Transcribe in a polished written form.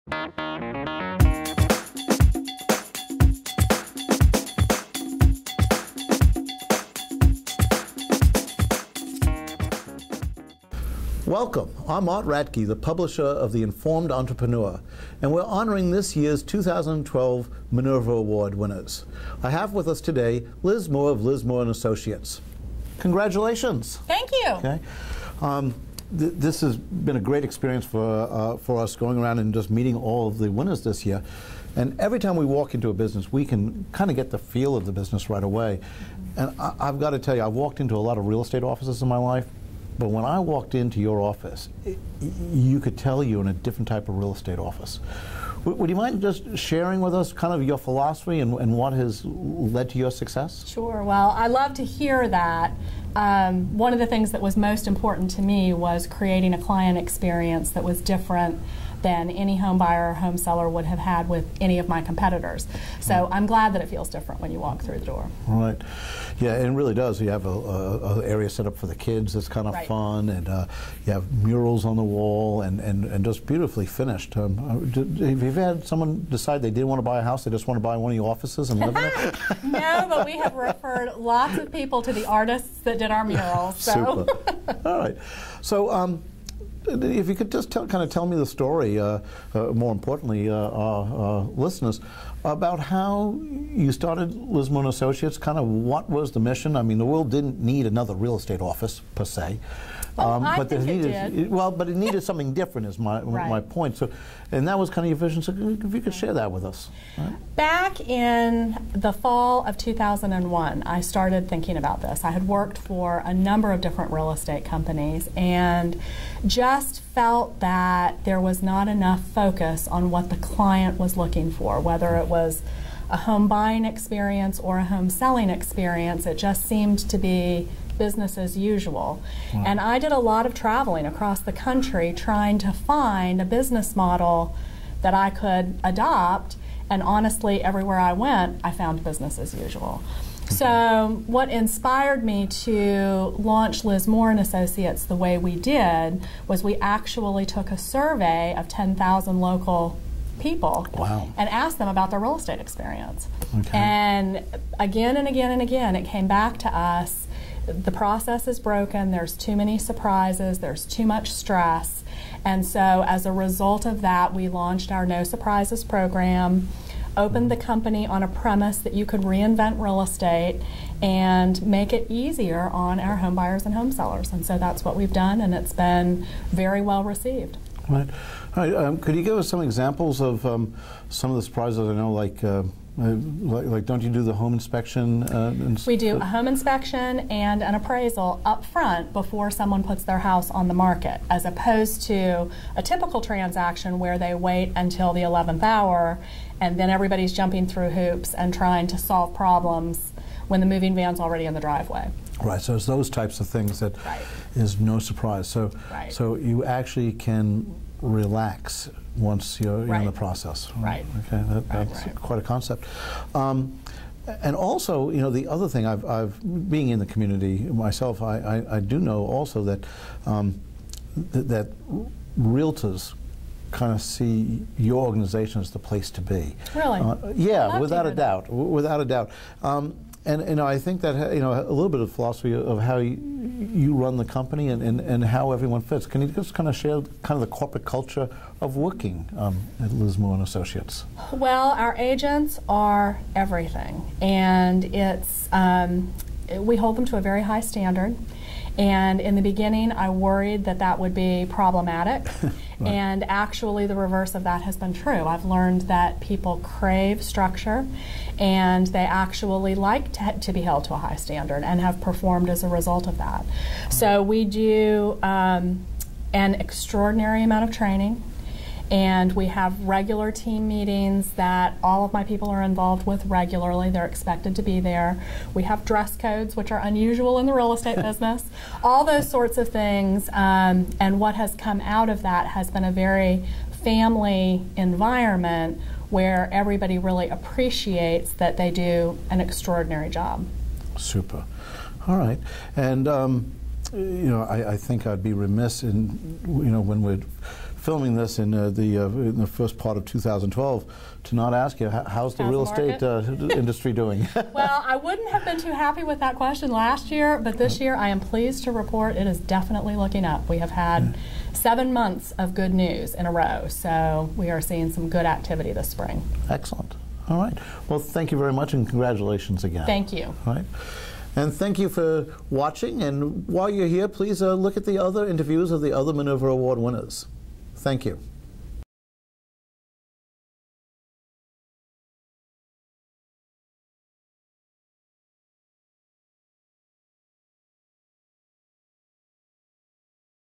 Welcome. I'm Radtke, the publisher of the Informed Entrepreneur, and we're honoring this year's 2012 Minerva Award winners. I have with us today Liz Moore of Liz Moore & Associates. Congratulations. Thank you. Okay. This has been a great experience for us, going around and just meeting all of the winners this year. And every time we walk into a business, we can kind of get the feel of the business right away. And I've got to tell you, I've walked into a lot of real estate offices in my life, but when I walked into your office, you could tell you're in a different type of real estate office. Would you mind just sharing with us kind of your philosophy and what has led to your success? Sure. Well, I love to hear that. One of the things that was most important to me was creating a client experience that was different than any home buyer or home seller would have had with any of my competitors. So I'm glad that it feels different when you walk through the door. Right. Yeah, it really does. You have an area set up for the kids that's kind of fun, and you have murals on the wall and just beautifully finished. Have you had someone decide they didn't want to buy a house, they just want to buy one of your offices and live in it? No, but we have referred lots of people to the artists that did our murals. So. Super. All right. So, if you could just kind of tell me the story, more importantly, our listeners, about how you started Liz Moore & Associates, kind of what was the mission? I mean, the world didn't need another real estate office, per se. But it did. Well, but it needed something different is my point. So, and that was kind of your vision, so if you could share that with us. Right? Back in the fall of 2001, I started thinking about this. I had worked for a number of different real estate companies and just felt that there was not enough focus on what the client was looking for, whether it was a home buying experience or a home selling experience. It just seemed to be business as usual. Wow. And I did a lot of traveling across the country trying to find a business model that I could adopt, and honestly, everywhere I went, I found business as usual. So what inspired me to launch Liz Moore & Associates the way we did was we actually took a survey of 10,000 local people and asked them about their real estate experience. Okay. And again and again and again, it came back to us, the process is broken, there's too many surprises, there's too much stress. And so as a result of that, we launched our No Surprises program, opened the company on a premise that you could reinvent real estate and make it easier on our home buyers and home sellers. And so that's what we've done, and it's been very well received. Right. All right. Could you give us some examples of some of the surprises? I know, like don't you do the home inspection? We do a home inspection and an appraisal up front before someone puts their house on the market, as opposed to a typical transaction where they wait until the 11th hour and then everybody's jumping through hoops and trying to solve problems when the moving van's already in the driveway. Right, so it's those types of things that is no surprise. So, so you actually can relax once you're in the process. Right. Okay, that's quite a concept. And also, you know, the other thing, I've being in the community myself, I do know also that that realtors kind of see your organization as the place to be. Really? Yeah, without a doubt. Without a doubt. And you know, I think that, you know, a little bit of philosophy of how you run the company and how everyone fits. Can you just kind of share kind of the corporate culture of working at Liz Moore & Associates? Well, our agents are everything, and it's we hold them to a very high standard. And in the beginning, I worried that that would be problematic. And actually, the reverse of that has been true. I've learned that people crave structure, and they actually like to be held to a high standard and have performed as a result of that. So we do an extraordinary amount of training. And we have regular team meetings that all of my people are involved with regularly. They're expected to be there. We have dress codes, which are unusual in the real estate business. All those sorts of things. And what has come out of that has been a very family environment where everybody really appreciates that they do an extraordinary job. Super. All right. And you know, I think I'd be remiss in, you know, when we're filming this in the first part of 2012 to not ask you, how's the real estate industry doing? Well, I wouldn't have been too happy with that question last year, but this year I am pleased to report it is definitely looking up. We have had 7 months of good news in a row, so we are seeing some good activity this spring. Excellent. All right. Well, thank you very much, and congratulations again. Thank you. All right. And thank you for watching, and while you're here, please look at the other interviews of the other Minerva Award winners. Thank you.